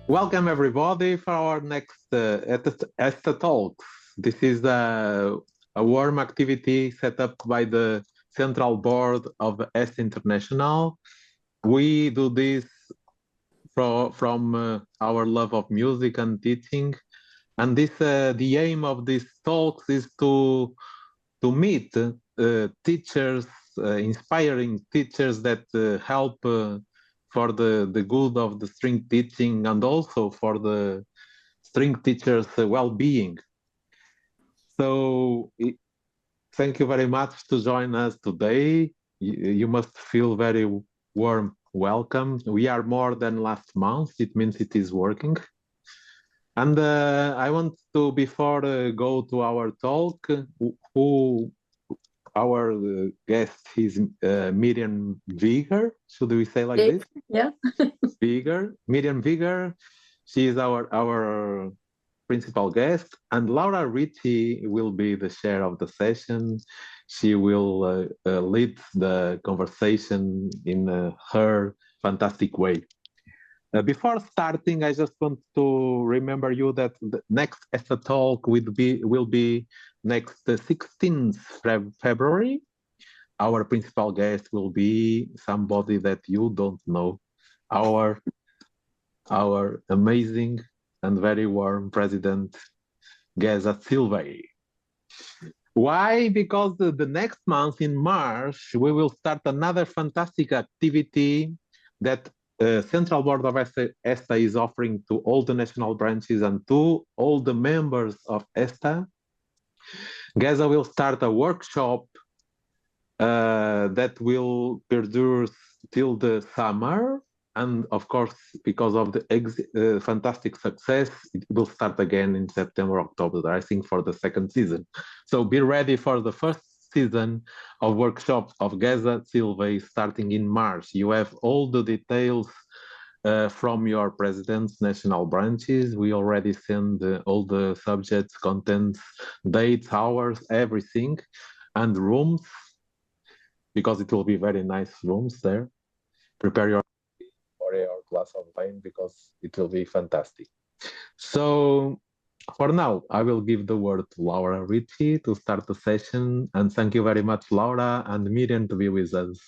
Welcome everybody for our next ESTA Talk. This is a warm activity set up by the Central Board of ESTA International. We do this from our love of music and teaching, and the aim of these talks is to meet teachers, inspiring teachers that help for the good of the string teaching and also for the string teachers' well-being. So thank you very much to join us today. You must feel very warm welcome. We are more than last month. It means it is working. And I want to, before go to our talk, who our guest is Miriam Veeger. Should we say like this? Yeah. Veeger, Miriam Veeger. She is our principal guest, and Laura Ritchie will be the chair of the session. She will lead the conversation in her fantastic way. Before starting, I just want to remember you that the next ESTA Talk will be next 16th February. Our principal guest will be somebody that you don't know, our amazing and very warm President Geza thve. Why? Because the next month in March, we will start another fantastic activity that Central Board of ESTA is offering to all the national branches and to all the members of ESTA. Geza will start a workshop that will perdure till the summer. And of course, because of the fantastic success, it will start again in September, October, I think, for the second season. So be ready for the first season of workshops of Geza thve starting in March. You have all the details from your president's national branches. We already send all the subjects, contents, dates, hours, everything, and rooms, because it will be very nice rooms there. Prepare your glass of wine because it will be fantastic. So for now, I will give the word to Laura Ritchie to start the session. And thank you very much, Laura and Miriam, to be with us.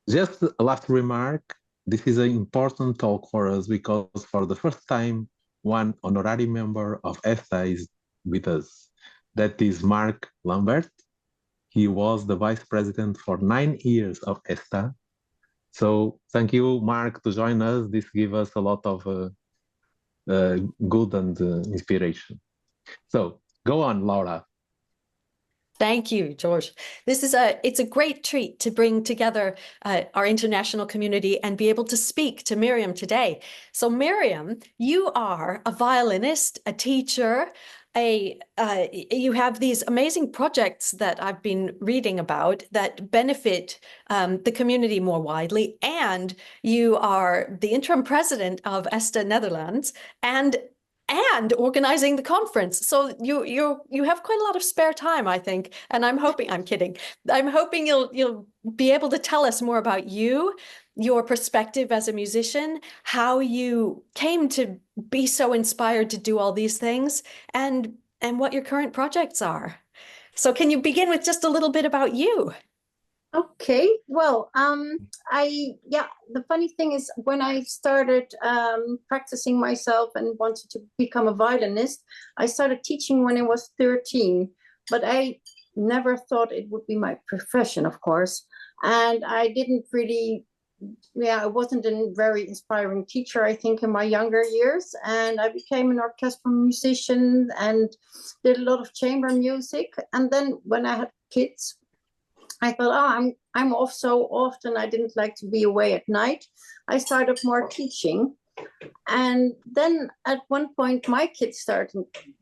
Just a last remark, this is an important talk for us because for the first time, one honorary member of ESTA is with us. That is Mark Lambert. He was the vice president for 9 years of ESTA. So thank you, Mark, to join us. This gives us a lot of good and inspiration. So go on, Laura. Thank you, George. It's a great treat to bring together our international community and be able to speak to Miriam today. So Miriam, you are a violinist, a teacher, you have these amazing projects that I've been reading about that benefit the community more widely, and you are the interim president of ESTA Netherlands and organizing the conference. So you have quite a lot of spare time, I think. And I'm kidding. I'm hoping you'll be able to tell us more about you, your perspective as a musician, how you came to be so inspired to do all these things, and what your current projects are. So can you begin with just a little bit about you? Okay, well, the funny thing is when I started practicing myself and wanted to become a violinist, I started teaching when I was 13, but I never thought it would be my profession, of course. And I didn't really, I wasn't a very inspiring teacher, I think, in my younger years. And I became an orchestral musician and did a lot of chamber music. And then when I had kids, I thought, I'm off so often, I didn't like to be away at night. I started more teaching. And then at one point, my kids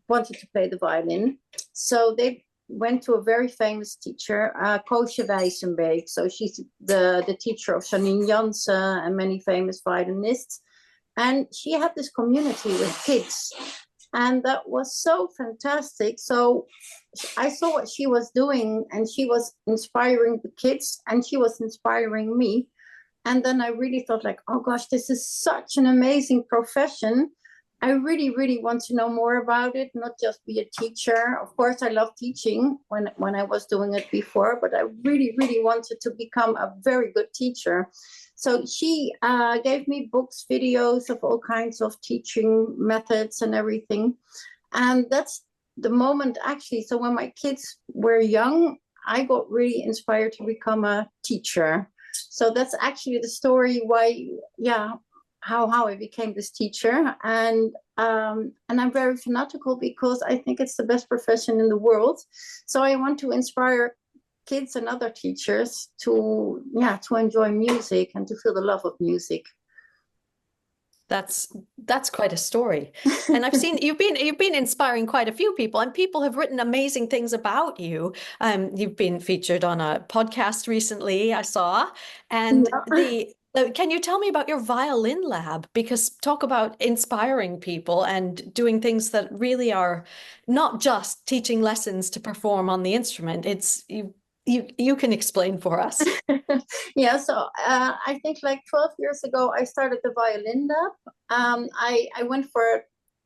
wanted to play the violin. So they went to a very famous teacher, Koosje Wijsenbeek. So she's the teacher of Janine Jansen and many famous violinists. And she had this community with kids. And that was so fantastic. So I saw what she was doing, and she was inspiring the kids, and she was inspiring me. And then I really thought like, oh gosh, this is such an amazing profession. I really, really want to know more about it, not just be a teacher. Of course, I love teaching when I was doing it before, but I really, really wanted to become a very good teacher. So she gave me books, videos of all kinds of teaching methods and everything. And that's the moment actually. So when my kids were young, I got really inspired to become a teacher. So that's actually the story why, how I became this teacher. And I'm very fanatical because I think it's the best profession in the world. So I want to inspire kids and other teachers to enjoy music and to feel the love of music. That's quite a story. And I've seen you've been inspiring quite a few people, and people have written amazing things about you. You've been featured on a podcast recently, I saw. And can you tell me about your violin lab? Because talk about inspiring people and doing things that really are not just teaching lessons to perform on the instrument. It's you can explain for us. Yeah, so I think like 12 years ago, I started the violin lab. I went for a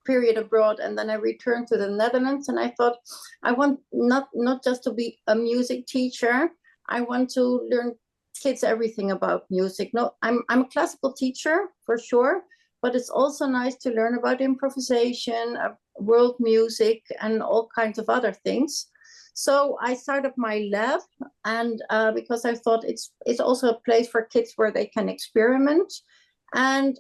period abroad and then I returned to the Netherlands, and I thought I want not just to be a music teacher. I want to learn kids everything about music. No, I'm a classical teacher for sure, but it's also nice to learn about improvisation, world music, and all kinds of other things. So I started my lab, and because I thought it's also a place for kids where they can experiment. And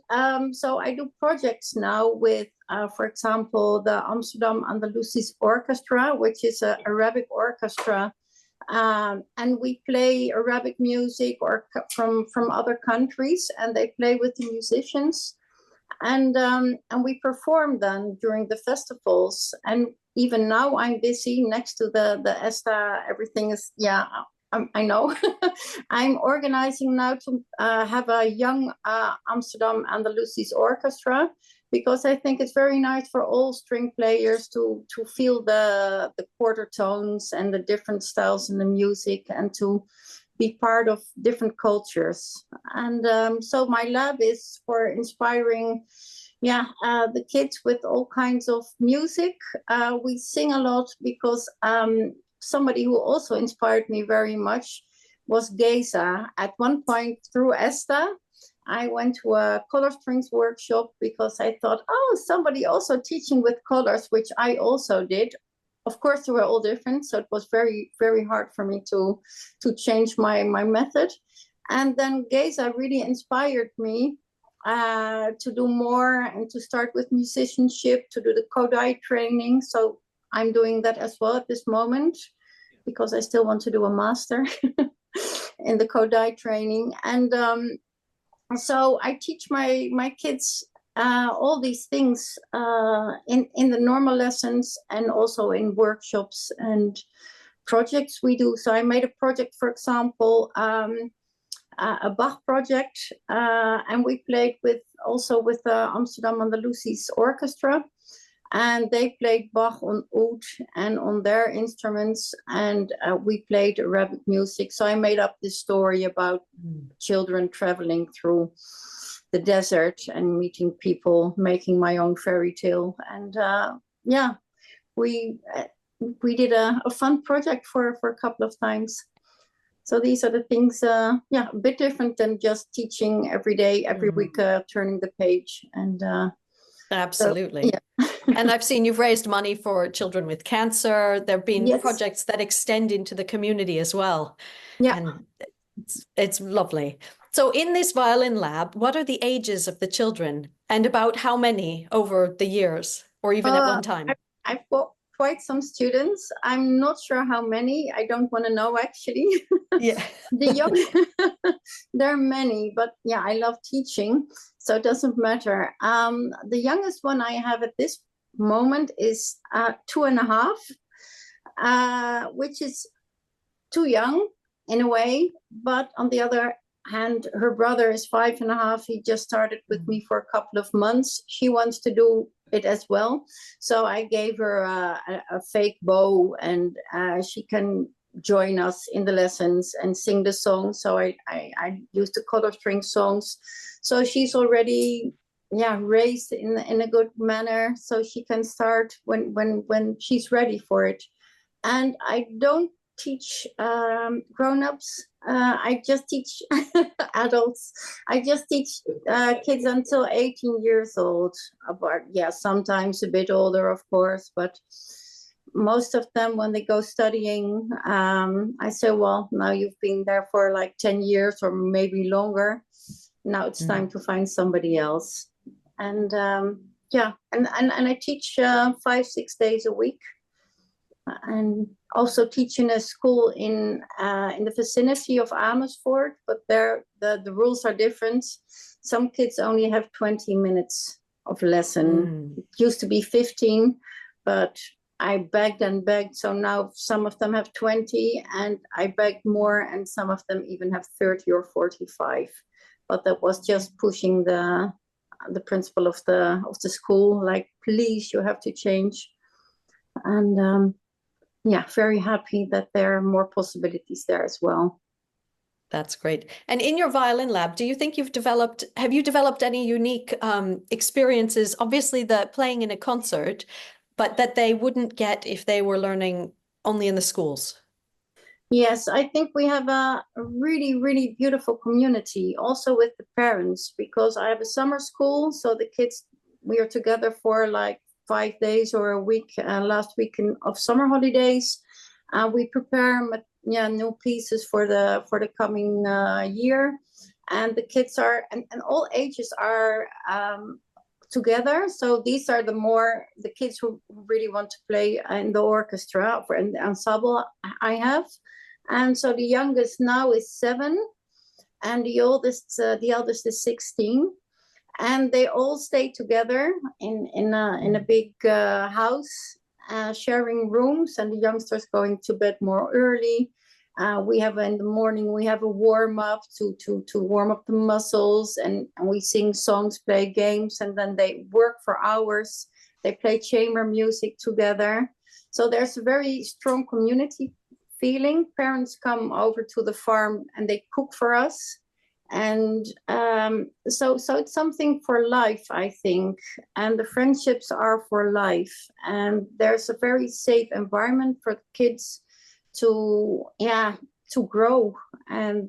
so I do projects now with, for example, the Amsterdam Andalusisch Orchestra, which is a Arabic orchestra. And we play Arabic music or from other countries, and they play with the musicians. And we perform then during the festivals. And even now I'm busy next to the ESTA. Everything is, I know. I'm organizing now to have a young Amsterdam Andalusisch Orchestra, because I think it's very nice for all string players to feel the quarter tones and the different styles in the music, and to be part of different cultures. And so my lab is for inspiring the kids with all kinds of music. We sing a lot because somebody who also inspired me very much was Geza. At one point through ESTA, I went to a color strings workshop because I thought, oh, somebody also teaching with colors, which I also did. Of course, they were all different, so it was very, very hard for me to change my method. And then Geza really inspired me to do more and to start with musicianship, to do the Kodai training. So I'm doing that as well at this moment, because I still want to do a master in the Kodai training. And so I teach my kids all these things in the normal lessons and also in workshops and projects we do. So I made a project, for example, a Bach project, and we played with the Amsterdam Andalusisch Orchestra, and they played Bach on oud and on their instruments, and we played Arabic music. So I made up this story about children traveling through the desert and meeting people, making my own fairy tale. And we did a fun project for a couple of times. So these are the things, a bit different than just teaching every day, every week, turning the page. And absolutely. So, and I've seen you've raised money for children with cancer. There have been projects that extend into the community as well. Yeah. And it's lovely. So in this violin lab, what are the ages of the children, and about how many over the years, or even at one time? I've got quite some students. I'm not sure how many. I don't want to know, actually. Yeah. The young, there are many, but yeah, I love teaching, so it doesn't matter. The youngest one I have at this moment is 2.5, which is too young in a way, but on the other hand, her brother is 5.5. He just started with me for a couple of months. She wants to do it as well, so I gave her a fake bow, and she can join us in the lessons and sing the songs. So I use the color string songs. So she's already raised in a good manner, so she can start when she's ready for it. And I don't teach grown-ups. I just teach adults. I just teach kids until 18 years old. But sometimes a bit older, of course, but most of them, when they go studying, I say, well, now you've been there for like 10 years or maybe longer. Now it's time to find somebody else. And and I teach 5-6 days a week, and also teach in a school in the vicinity of Amersfoort, but there the rules are different. Some kids only have 20 minutes of lesson. It used to be 15, but I begged and begged, so now some of them have 20, and I begged more, and some of them even have 30 or 45. But that was just pushing the principal of the school, like, please, you have to change. And very happy that there are more possibilities there as well. That's great. And in your violin lab, do you think have you developed any unique experiences? Obviously the playing in a concert, but that they wouldn't get if they were learning only in the schools. Yes, I think we have a really, really beautiful community also with the parents, because I have a summer school. So the kids, we are together for like 5 days or a week, last week of summer holidays. We prepare new pieces for the coming year. And the kids are, and all ages are together. So these are the kids who really want to play in the orchestra or in the ensemble I have. And so the youngest now is 7, and the eldest is 16, and they all stay together in a big house, sharing rooms, and the youngsters going to bed more early. We have in the morning we have a warm up to warm up the muscles, and we sing songs, play games, and then they work for hours. They play chamber music together. So there's a very strong community feeling. Parents come over to the farm and they cook for us, and so it's something for life, I think, and the friendships are for life, and there's a very safe environment for kids to grow, and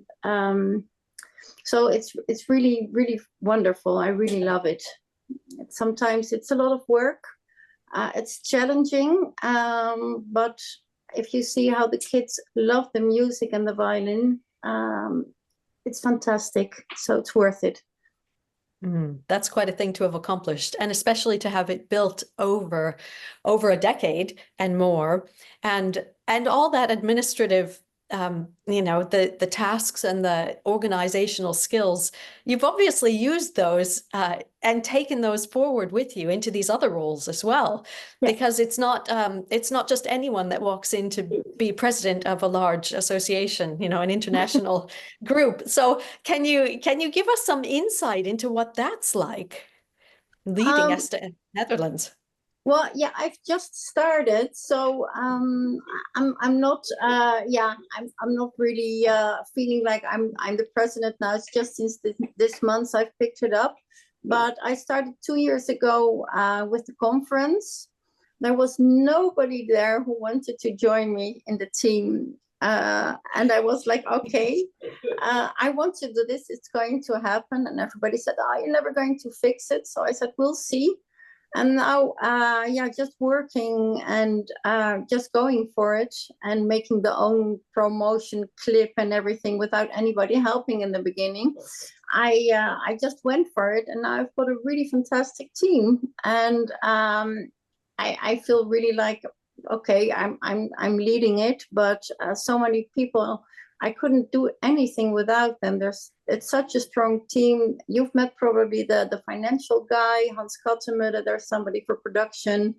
so it's really, really wonderful. I really love it. Sometimes it's a lot of work, it's challenging, but if you see how the kids love the music and the violin, it's fantastic. So it's worth it. That's quite a thing to have accomplished, and especially to have it built over a decade and more, and all that administrative, the tasks and the organizational skills. You've obviously used those and taken those forward with you into these other roles as well, because it's not just anyone that walks in to be president of a large association, an international group. So can you give us some insight into what that's like, leading ESTA Netherlands? Well, I've just started, so I'm not I'm not really feeling like I'm the president now. It's just since this month I've picked it up, but I started 2 years ago with the conference. There was nobody there who wanted to join me in the team, and I was like, okay, I want to do this. It's going to happen, and everybody said, "Oh, you're never going to fix it." So I said, "We'll see." And now, just working and just going for it and making the own promotion clip and everything without anybody helping in the beginning. I just went for it, and now I've got a really fantastic team, and I feel really like, okay, I'm leading it, but so many people. I couldn't do anything without them. It's such a strong team. You've met probably the financial guy, Hans Kattemuller. There's somebody for production,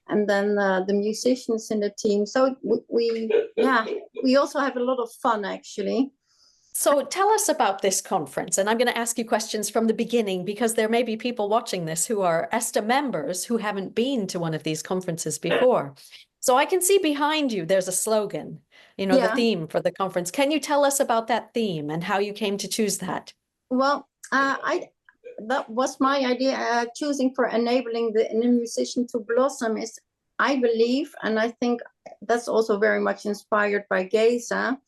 and then the musicians in the team. So we also have a lot of fun, actually. So tell us about this conference, and I'm going to ask you questions from the beginning, because there may be people watching this who are ESTA members who haven't been to one of these conferences before. So I can see behind you, there's a slogan, you know, the Yeah. theme for the conference. Can you tell us about that theme and how you came to choose that? Well, that was my idea. Choosing for enabling the inner musician to blossom is, I believe, and I think that's also very much inspired by Geza.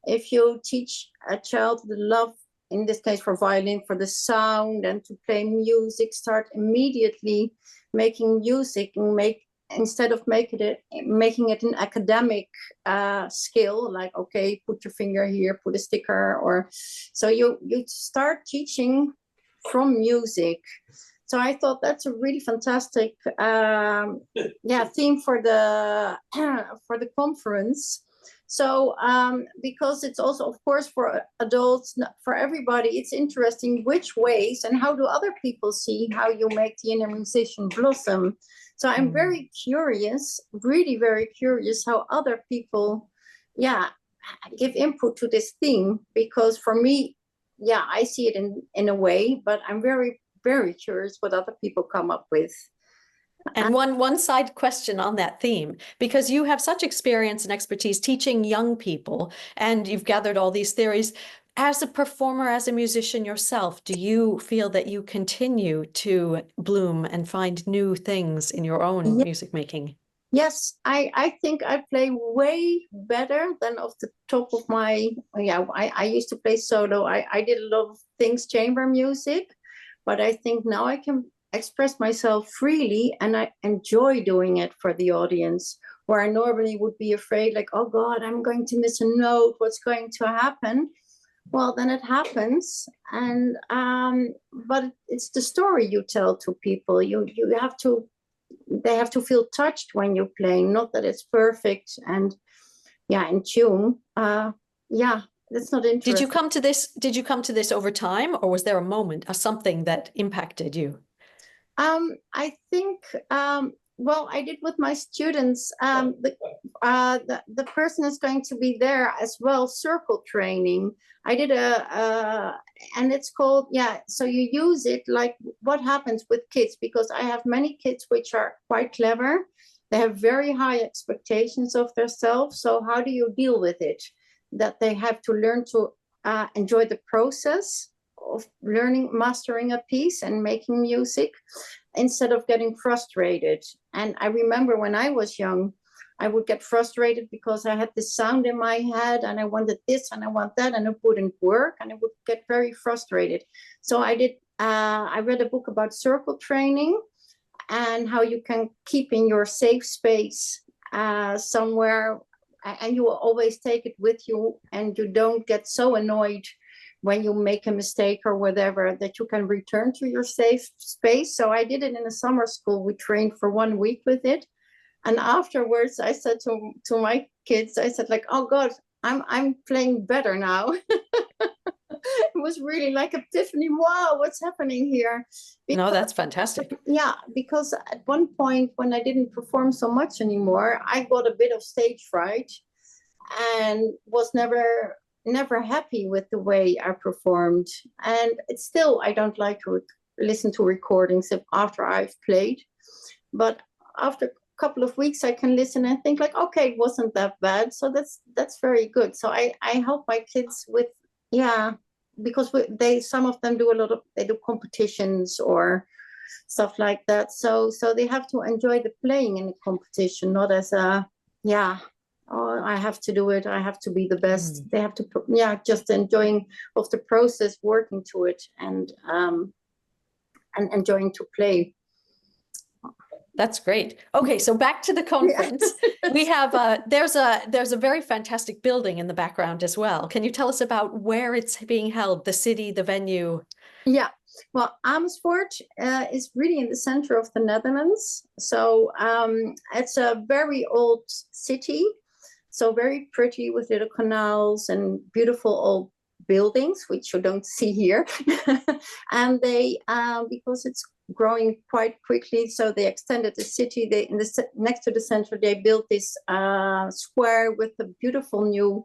If you teach a child the love, in this case for violin, for the sound and to play music, start immediately making music and instead of making it an academic skill, like, okay, put your finger here, put a sticker, or so you start teaching from music. So I thought that's a really fantastic theme for the conference. So because it's also, of course, for adults, for everybody, it's interesting which ways and how do other people see how you make the inner musician blossom. So I'm very curious, really very curious how other people, give input to this theme, because for me, I see it in a way, but I'm very, very curious what other people come up with. And one side question on that theme, because you have such experience and expertise teaching young people, and you've gathered all these theories. As a performer, as a musician yourself, do you feel that you continue to bloom and find new things in your own music making? Yes, I think I play way better than off the top of my, I used to play solo. I did a lot of things, chamber music, but I think now I can express myself freely and I enjoy doing it for the audience, where I normally would be afraid, like, oh God, I'm going to miss a note, what's going to happen? Well, then it happens, and but it's the story you tell to people. You have to, they have to feel touched when you play, not that it's perfect and in tune. That's not interesting. Did you come to this over time, or was there a moment or something that impacted you? I think, well, I did with my students. The person is going to be there as well, circle training. I did and it's called, so you use it like what happens with kids, because I have many kids which are quite clever. They have very high expectations of themselves. So how do you deal with it? That they have to learn to enjoy the process of learning, mastering a piece and making music, instead of getting frustrated. And I remember when I was young, I would get frustrated because I had this sound in my head and I wanted this and I want that, and it wouldn't work, and I would get very frustrated. So I read a book about circle training and how you can keep in your safe space somewhere, and you will always take it with you, and you don't get so annoyed when you make a mistake or whatever, that you can return to your safe space. So I did it in a summer school. We trained for 1 week with it. And afterwards I said to my kids, I said, like, oh God, I'm playing better now. It was really like epiphany. Wow, what's happening here? No, that's fantastic. Yeah, because at one point when I didn't perform so much anymore, I got a bit of stage fright and was never happy with the way I performed. And it's still, I don't like to listen to recordings after I've played, but after a couple of weeks I can listen and think like, okay, it wasn't that bad. So that's very good. So I help my kids with, because some of them they do competitions or stuff like that. So they have to enjoy the playing in the competition, not as oh, I have to do it, I have to be the best. They have to, just enjoying of the process, working to it, and enjoying to play. That's great. Okay, so back to the conference. We have there's a very fantastic building in the background as well. Can you tell us about where it's being held, the city, the venue? Yeah, well, Amersfoort is really in the center of the Netherlands. So it's a very old city. So very pretty with little canals and beautiful old buildings, which you don't see here. And they, because it's growing quite quickly, so they extended the city. Next to the center, they built this square with a beautiful new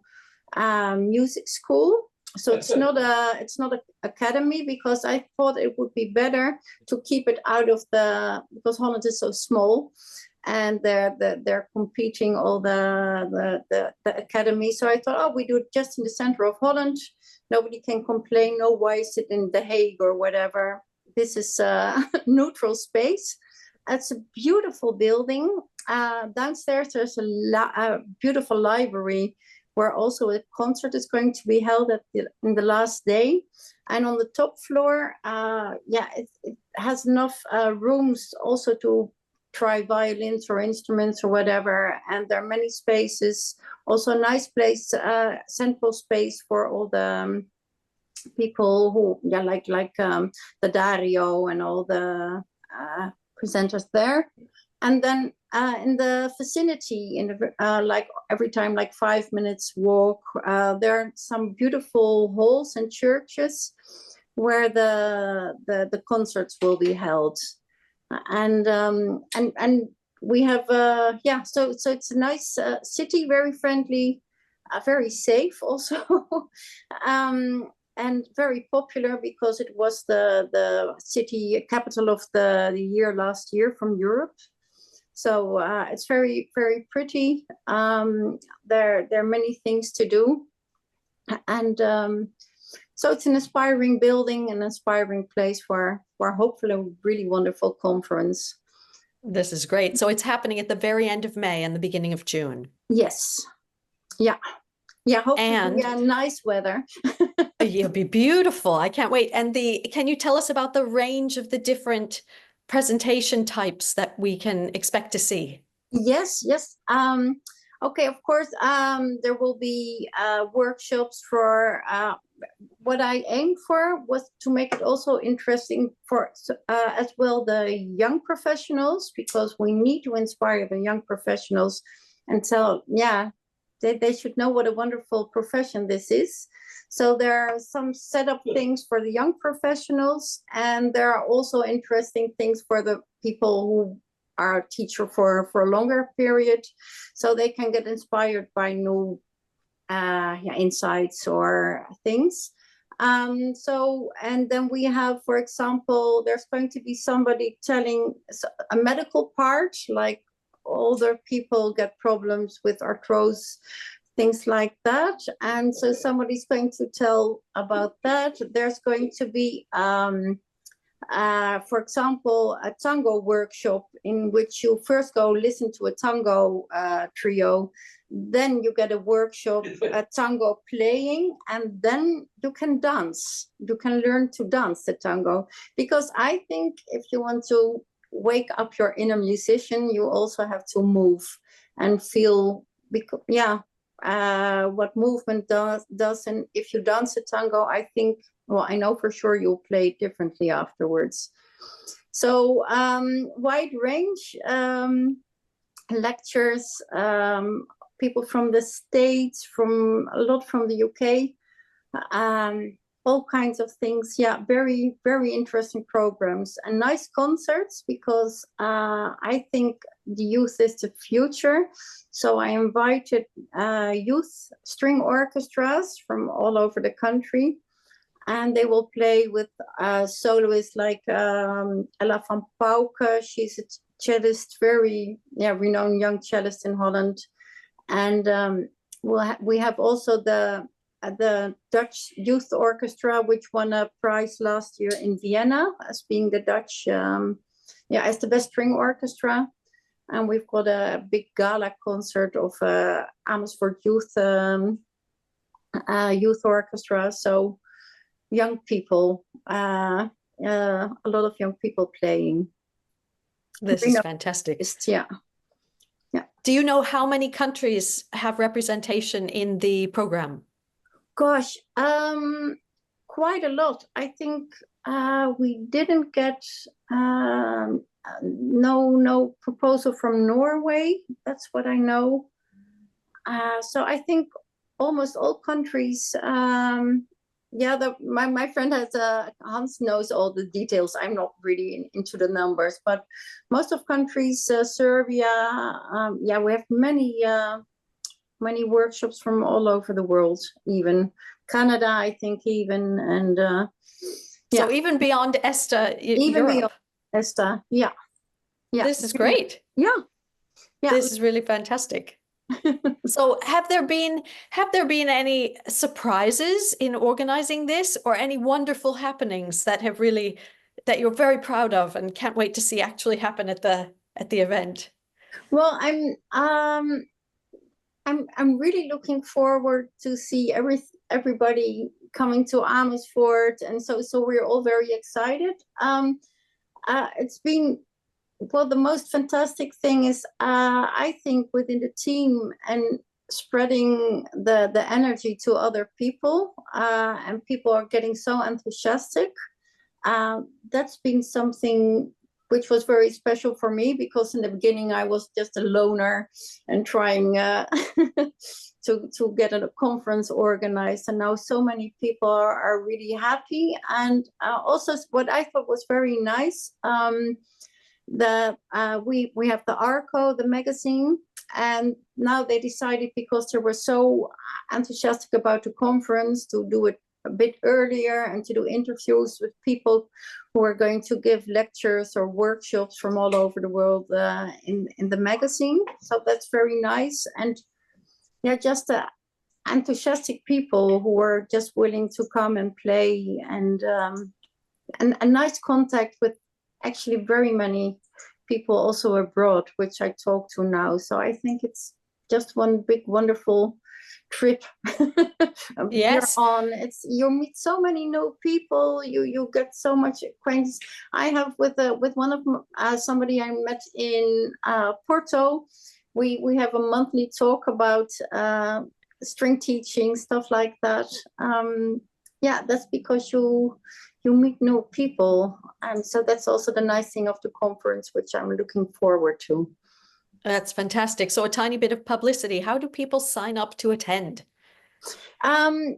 music school. So it's not an academy, because I thought it would be better to keep it out of because Holland is so small. and they're competing all the academy. So I thought, oh, we do it just in the center of Holland. Nobody can complain. No, why is it in The Hague or whatever? This is a neutral space. It's a beautiful building. Downstairs there's a beautiful library where also a concert is going to be held in the last day. And on the top floor, it has enough rooms also to try violins or instruments or whatever. And there are many spaces, also a nice place, central space for all the people who, like the Dario and all the presenters there. And then in the vicinity, like every time, like 5 minutes walk, there are some beautiful halls and churches where the concerts will be held. And we have so it's a nice city, very friendly, very safe also. And very popular because it was the city capital of the year last year from Europe. So it's very, very pretty. There are many things to do. And so it's an inspiring building, an inspiring place for hopefully a really wonderful conference. This is great. So it's happening at the very end of May and the beginning of June. Yes. Yeah. Yeah, hopefully nice weather. It'll be beautiful. I can't wait. And can you tell us about the range of the different presentation types that we can expect to see? Yes. Okay, of course, there will be workshops for what I aimed for was to make it also interesting for as well the young professionals, because we need to inspire the young professionals and tell, they should know what a wonderful profession this is. So there are some setup things for the young professionals, and there are also interesting things for the people who are a teacher for a longer period, so they can get inspired by new insights or things. And then we have, for example, there's going to be somebody telling a medical part, like older people get problems with arthritis, things like that. And so somebody's going to tell about that. There's going to be, for example, a tango workshop in which you first go listen to a tango trio, then you get a workshop, a tango playing, and then you can dance. You can learn to dance the tango. Because I think if you want to wake up your inner musician, you also have to move and feel, what movement does. And if you dance a tango, I think, well, I know for sure you'll play differently afterwards. So wide range, lectures, people from the States, a lot from the UK, all kinds of things. Yeah, very, very interesting programs and nice concerts, because I think the youth is the future. So I invited youth string orchestras from all over the country, and they will play with soloists like Ella van Pauke. She's a cellist, very renowned young cellist in Holland. And we have also the Dutch Youth Orchestra, which won a prize last year in Vienna as being the Dutch, as the best string orchestra. And we've got a big gala concert of Amersfoort Youth Orchestra. So young people, a lot of young people playing. This is fantastic. Yeah. Do you know how many countries have representation in the program? Gosh, quite a lot. I think we didn't get no proposal from Norway. That's what I know. So I think almost all countries. My friend has Hans knows all the details. I'm not really into the numbers, but most of countries, Serbia. We have many workshops from all over the world, even Canada, I think, even, and so even beyond ESTA, even Europe. beyond ESTA, yeah. This is great. Yeah, This is really fantastic. So have there been any surprises in organizing this, or any wonderful happenings that you're very proud of and can't wait to see actually happen at the event? Well, I'm really looking forward to see everybody coming to Amersfoort, and so we're all very excited. It's been, well, the most fantastic thing is I think within the team and spreading the energy to other people, and people are getting so enthusiastic. That's been something which was very special for me, because in the beginning I was just a loner and trying to get a conference organized, and now so many people are really happy. And also what I thought was very nice, we have the Arco, the magazine, and now they decided, because they were so enthusiastic about the conference, to do it a bit earlier and to do interviews with people who are going to give lectures or workshops from all over the world in the magazine. So that's very nice. And yeah, just enthusiastic people who are just willing to come and play, and a nice contact with actually very many people also abroad, which I talk to now. So I think it's just one big wonderful trip. Yes. You meet so many new people, you get so much acquaintance. I have with one of somebody I met in Porto. We have a monthly talk about string teaching, stuff like that. Yeah, that's because you meet new people, and so that's also the nice thing of the conference, which I'm looking forward to. That's fantastic. So a tiny bit of publicity. How do people sign up to attend? The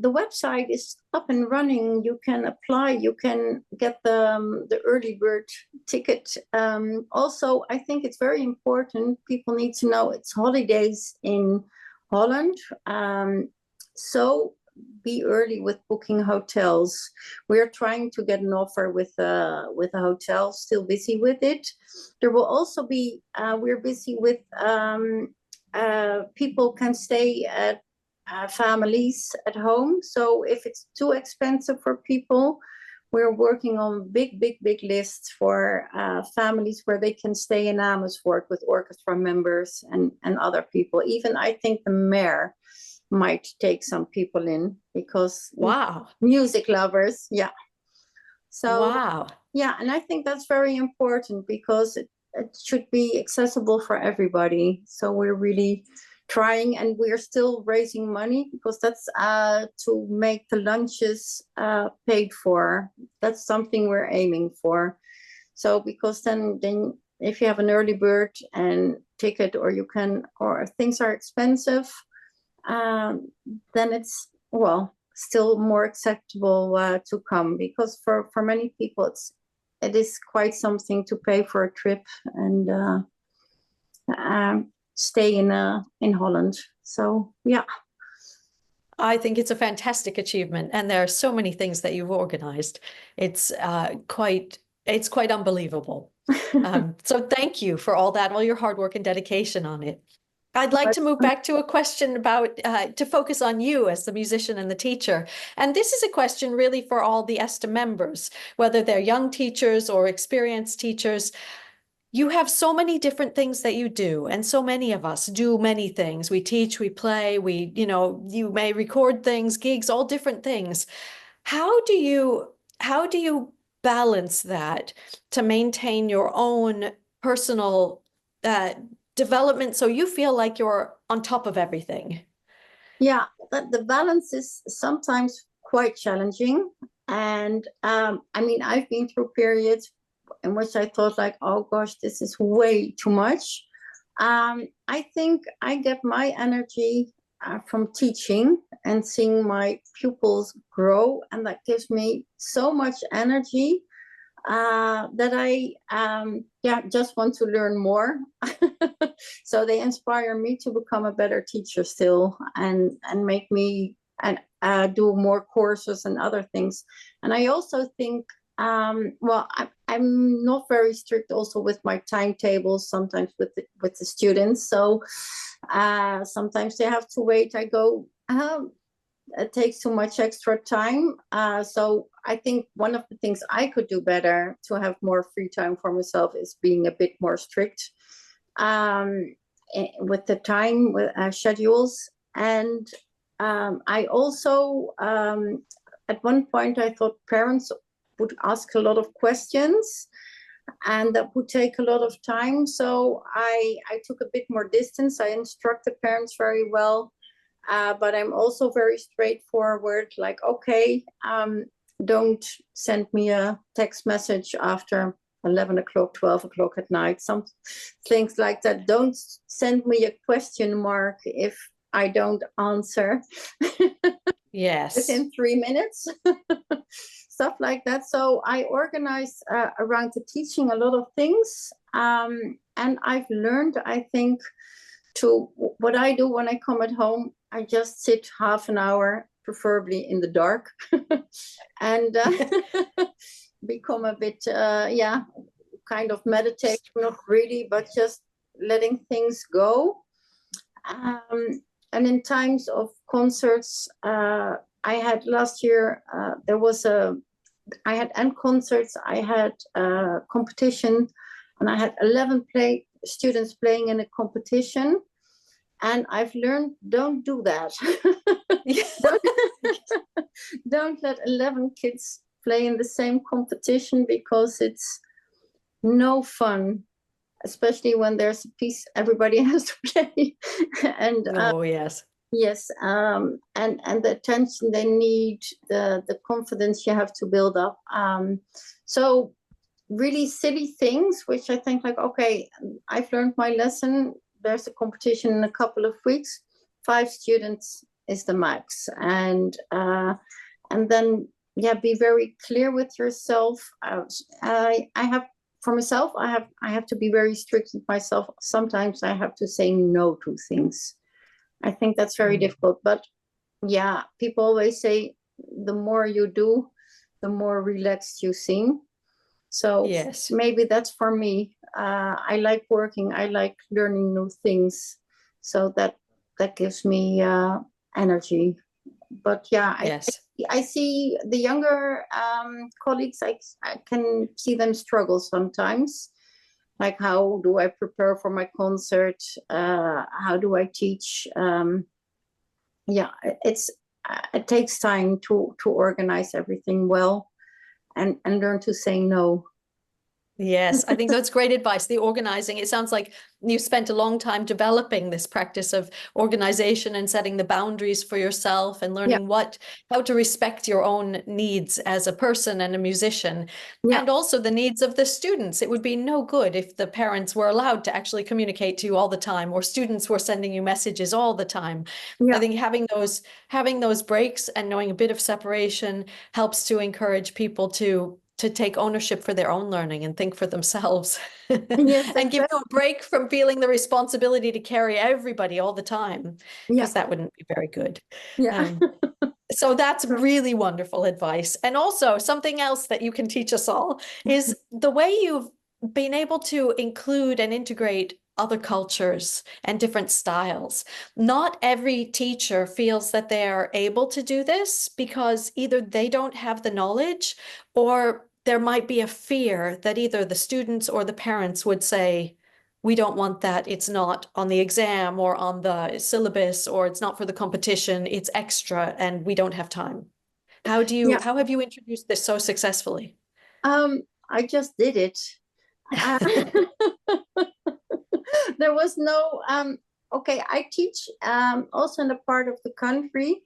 website is up and running. You can apply. You can get the early bird ticket. Also, I think it's very important. People need to know it's holidays in Holland. So be early with booking hotels. We're trying to get an offer with a hotel. Still busy with it. There will also be. We're busy with. People can stay at families at home. So if it's too expensive for people, we're working on big lists for families where they can stay in Amersfoort with orchestra members and other people. Even I think the mayor might take some people in, because wow, music lovers. Yeah. So wow. Yeah, and I think that's very important, because it should be accessible for everybody. So we're really trying, and we're still raising money, because that's to make the lunches paid for. That's something we're aiming for. So because then if you have an early bird and ticket, or things are expensive, then it's still more acceptable to come, because for many people it is quite something to pay for a trip and stay in Holland. So yeah, I think it's a fantastic achievement, and there are so many things that you've organized. It's quite unbelievable. So thank you for all that, all your hard work and dedication on it. I'd like to move back to a question about to focus on you as the musician and the teacher. And this is a question really for all the ESTA members, whether they're young teachers or experienced teachers. You have so many different things that you do, and so many of us do many things. We teach, we play, you may record things, gigs, all different things. How do you balance that to maintain your own personal development, so you feel like you're on top of everything? Yeah, the balance is sometimes quite challenging. And I've been through periods in which I thought like, oh gosh, this is way too much. I think I get my energy from teaching and seeing my pupils grow, and that gives me so much energy that I just want to learn more. So they inspire me to become a better teacher still, and make me do more courses and other things. And I also think Well, I'm not very strict also with my timetables, sometimes with the students. So sometimes they have to wait. I go, it takes too much extra time. So I think one of the things I could do better to have more free time for myself is being a bit more strict with the time with schedules. And I also, at one point, I thought parents would ask a lot of questions and that would take a lot of time. So I took a bit more distance. I instruct the parents very well. But I'm also very straightforward, like, okay, don't send me a text message after 11 o'clock, 12 o'clock at night, some things like that. Don't send me a question mark if I don't answer Yes. within 3 minutes, stuff like that. So I organize around the teaching a lot of things. And I've learned, I think, to what I do when I come at home, I just sit half an hour, preferably in the dark, and become a bit, kind of meditate, not really, but just letting things go. And in times of concerts, I had last year, I had end concerts, I had competition, and I had 11 students playing in a competition. And I've learned, don't do that. don't let 11 kids play in the same competition, because it's no fun, especially when there's a piece everybody has to play. And yes. Yes, and the attention they need, the confidence you have to build up. So really silly things, which I think like, okay, I've learned my lesson. There's a competition in a couple of weeks. 5 students is the max, and then be very clear with yourself. I have for myself. I have to be very strict with myself. Sometimes I have to say no to things. I think that's very difficult, but yeah, people always say the more you do, the more relaxed you seem. So yes, maybe that's for me. I like working. I like learning new things. So that gives me energy. But yeah, yes, I see the younger colleagues, I can see them struggle sometimes. Like, how do I prepare for my concert? How do I teach? It takes time to organize everything well and learn to say no. Yes, I think that's great advice. The organizing, it sounds like you spent a long time developing this practice of organization and setting the boundaries for yourself and learning how to respect your own needs as a person and a musician, and also the needs of the students. It would be no good if the parents were allowed to actually communicate to you all the time, or students were sending you messages all the time. I think having those breaks and knowing a bit of separation helps to encourage people to take ownership for their own learning and think for themselves. Yes, and give you a break from feeling the responsibility to carry everybody all the time, because that wouldn't be very good. So that's really wonderful advice. And also something else that you can teach us all is the way you've been able to include and integrate other cultures and different styles. Not every teacher feels that they are able to do this, because either they don't have the knowledge, or there might be a fear that either the students or the parents would say, we don't want that. It's not on the exam or on the syllabus, or it's not for the competition. It's extra and we don't have time. How have you introduced this so successfully? I just did it. There was no, okay, I teach also in a part of the country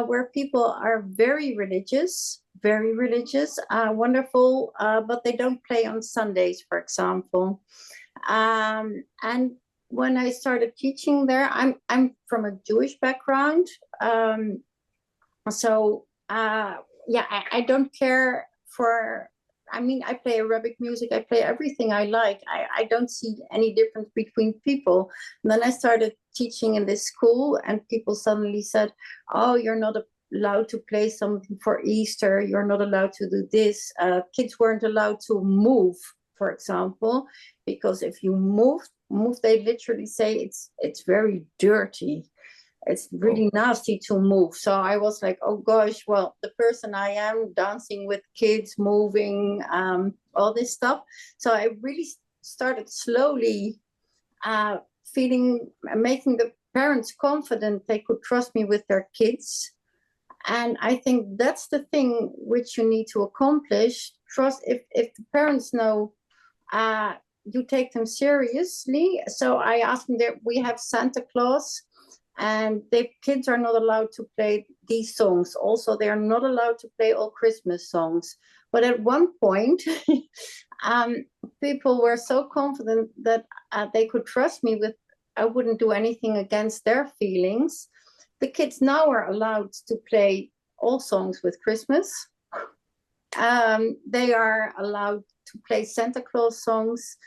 where people are very religious, wonderful, but they don't play on Sundays, for example. And when I started teaching there, I'm from a Jewish background, so I don't care for. I mean, I play Arabic music. I play everything I like. I don't see any difference between people. And then I started teaching in this school, and people suddenly said, "Oh, you're not a allowed to play something for Easter. You're not allowed to do this. Kids weren't allowed to move, for example, because if you move, they literally say it's very dirty. It's really nasty to move. So I was like, oh gosh, well, the person I am, dancing with kids, moving, all this stuff. So I really started slowly making the parents confident they could trust me with their kids. And I think that's the thing which you need to accomplish. Trust, if the parents know you take them seriously. So I asked them that we have Santa Claus, and the kids are not allowed to play these songs. Also, they are not allowed to play all Christmas songs. But at one point, people were so confident that they could trust me with, I wouldn't do anything against their feelings. The kids now are allowed to play all songs with Christmas. They are allowed to play Santa Claus songs.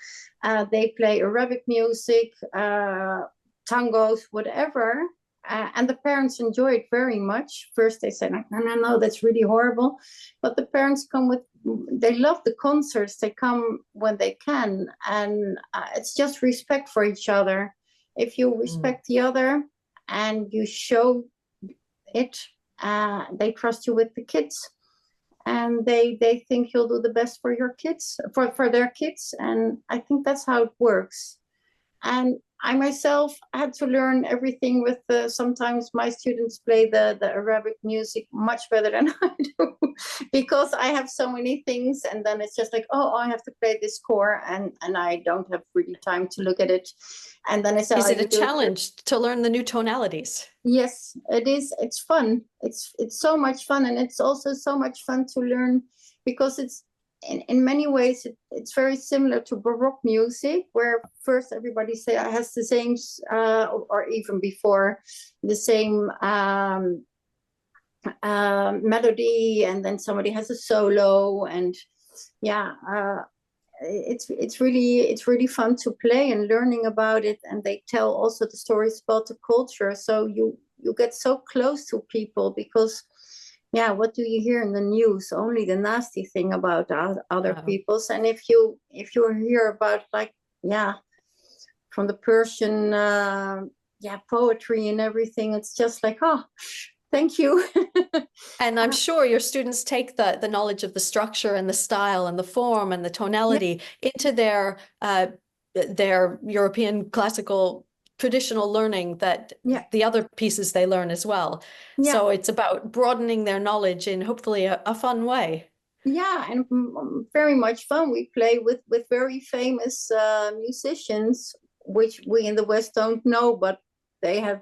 They play Arabic music, tangos, whatever. And the parents enjoy it very much. First they say, no, that's really horrible. But the parents they love the concerts. They come when they can. And it's just respect for each other. If you respect the other and you show it, they trust you with the kids. And they think you'll do the best for your kids, for their kids. And I think that's how it works. And I myself had to learn everything with sometimes my students play the Arabic music much better than I do, because I have so many things, and then it's just like, oh, I have to play this core, and I don't have really time to look at it. And then I say, is it a challenge to learn the new tonalities? Yes, it is. It's fun. It's so much fun, and it's also so much fun to learn, because it's in many ways it's very similar to Baroque music, where first everybody has the same or even before the same melody, and then somebody has a solo, and it's really fun to play and learning about it. And they tell also the stories about the culture, so you get so close to people, because what do you hear in the news? Only the nasty thing about other people's. And if you hear about, like, from the Persian poetry and everything, it's just like, oh, thank you. And I'm sure your students take the knowledge of the structure and the style and the form and the tonality into their European classical traditional learning, that the other pieces they learn as well. So it's about broadening their knowledge in hopefully a fun way. Yeah, and very much fun. We play with very famous musicians, which we in the West don't know, but they have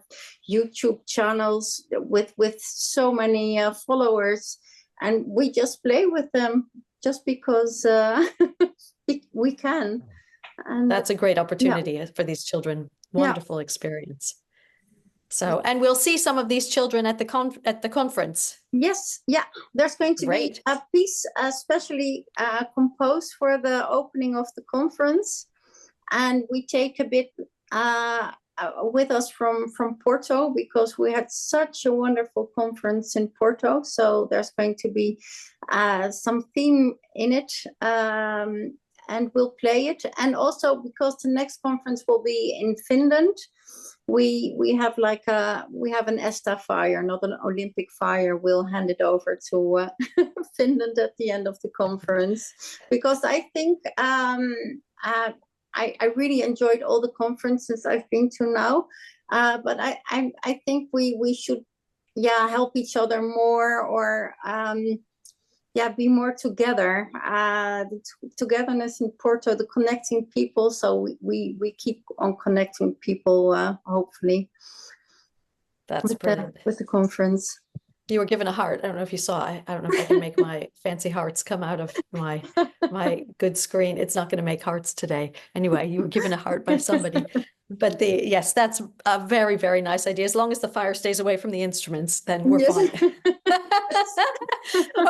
YouTube channels with so many followers, and we just play with them just because we can. And that's a great opportunity for these children. Wonderful experience. So, and we'll see some of these children at the conference. Yes, there's going to be a piece especially composed for the opening of the conference, and we take a bit with us from Porto, because we had such a wonderful conference in Porto. So there's going to be some theme in it. And we'll play it. And also, because the next conference will be in Finland, we have an ESTA fire, not an Olympic fire. We'll hand it over to Finland at the end of the conference, because I think I really enjoyed all the conferences I've been to now, but I think we should help each other more, or be more together. The togetherness in Porto, the connecting people. So we keep on connecting people, hopefully. That's brilliant. With the conference. You were given a heart. I don't know if you saw. I don't know if I can make my fancy hearts come out of my good screen. It's not going to make hearts today. Anyway, you were given a heart by somebody. But yes, that's a very, very nice idea. As long as the fire stays away from the instruments, then we're Yes. fine.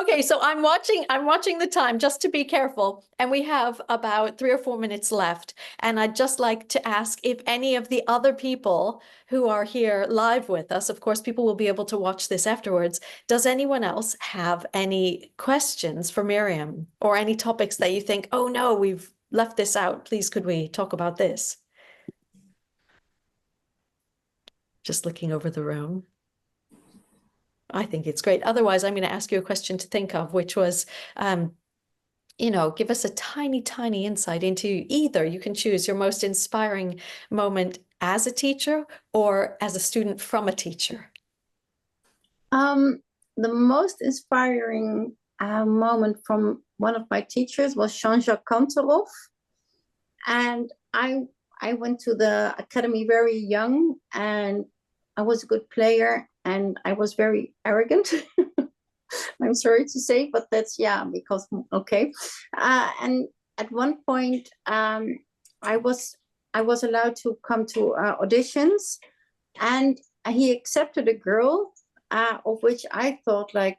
Okay, so I'm watching the time just to be careful, and we have about 3 or 4 minutes left. And I'd just like to ask if any of the other people who are here live with us, of course, people will be able to watch this afterwards. Does anyone else have any questions for Miriam, or any topics that you think, oh no, we've left this out. Please, could we talk about this? Just looking over the room. I think it's great. Otherwise, I'm going to ask you a question to think of, which was, give us a tiny, tiny insight into either. You can choose your most inspiring moment as a teacher or as a student from a teacher. The most inspiring moment from one of my teachers was Jean-Jacques Kantorov. And I went to the academy very young, and I was a good player, and I was very arrogant. I'm sorry to say, but that's, because, okay. And at one point, I was allowed to come to auditions, and he accepted a girl of which I thought, like,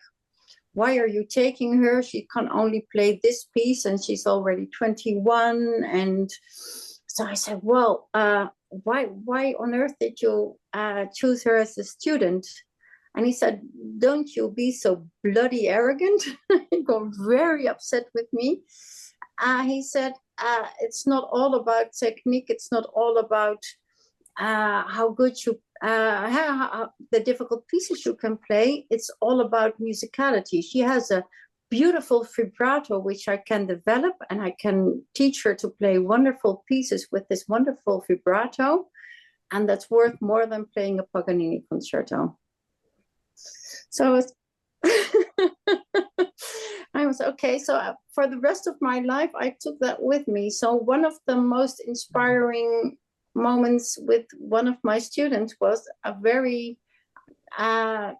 why are you taking her? She can only play this piece, and she's already 21. And so I said, well, why on earth did you choose her as a student? And he said, don't you be so bloody arrogant. He got very upset with me. He said, it's not all about technique. It's not all about how good you, how the difficult pieces you can play. It's all about musicality. She has a beautiful vibrato, which I can develop, and I can teach her to play wonderful pieces with this wonderful vibrato. And that's worth more than playing a Paganini concerto. So I was okay. So for the rest of my life, I took that with me. So one of the most inspiring moments with one of my students was a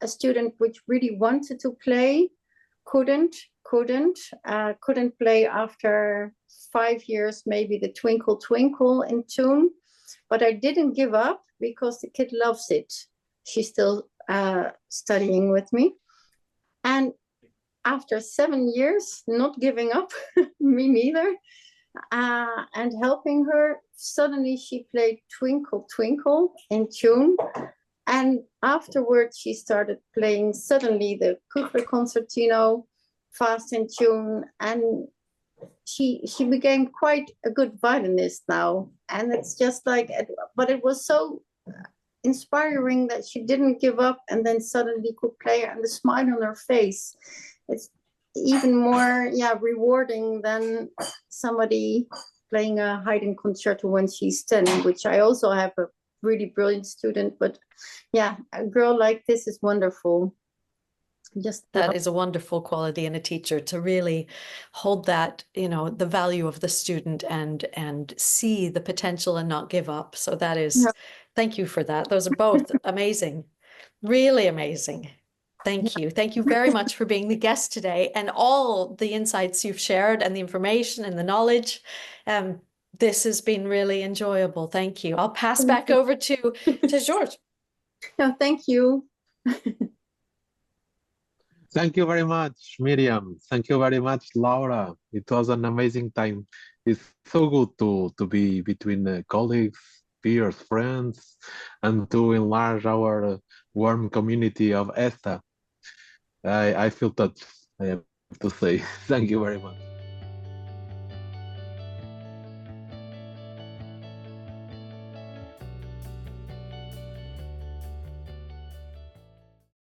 student which really wanted to play, couldn't play after 5 years, maybe the Twinkle Twinkle in tune. But I didn't give up because the kid loves it. She's still studying with me. And after 7 years, not giving up, me neither, and helping her, suddenly she played Twinkle Twinkle in tune. And afterwards, she started playing suddenly the Kuchler Concertino fast in tune. And she became quite a good violinist now. And it's just like, but it was so inspiring that she didn't give up and then suddenly could play, and the smile on her face. It's even more rewarding than somebody playing a Haydn concerto when she's 10, which I also have a really brilliant student. But a girl like this is wonderful. That is a wonderful quality in a teacher, to really hold that, the value of the student and see the potential and not give up. So that is, thank you for that. Those are both amazing, really amazing. Thank you. Thank you very much for being the guest today, and all the insights you've shared and the information and the knowledge. This has been really enjoyable. Thank you. I'll pass back over to Jorge. No, thank you. Thank you very much, Miriam. Thank you very much, Laura. It was an amazing time. It's so good to be between colleagues, peers, friends, and to enlarge our warm community of ESTA. I feel touched, I have to say. Thank you very much.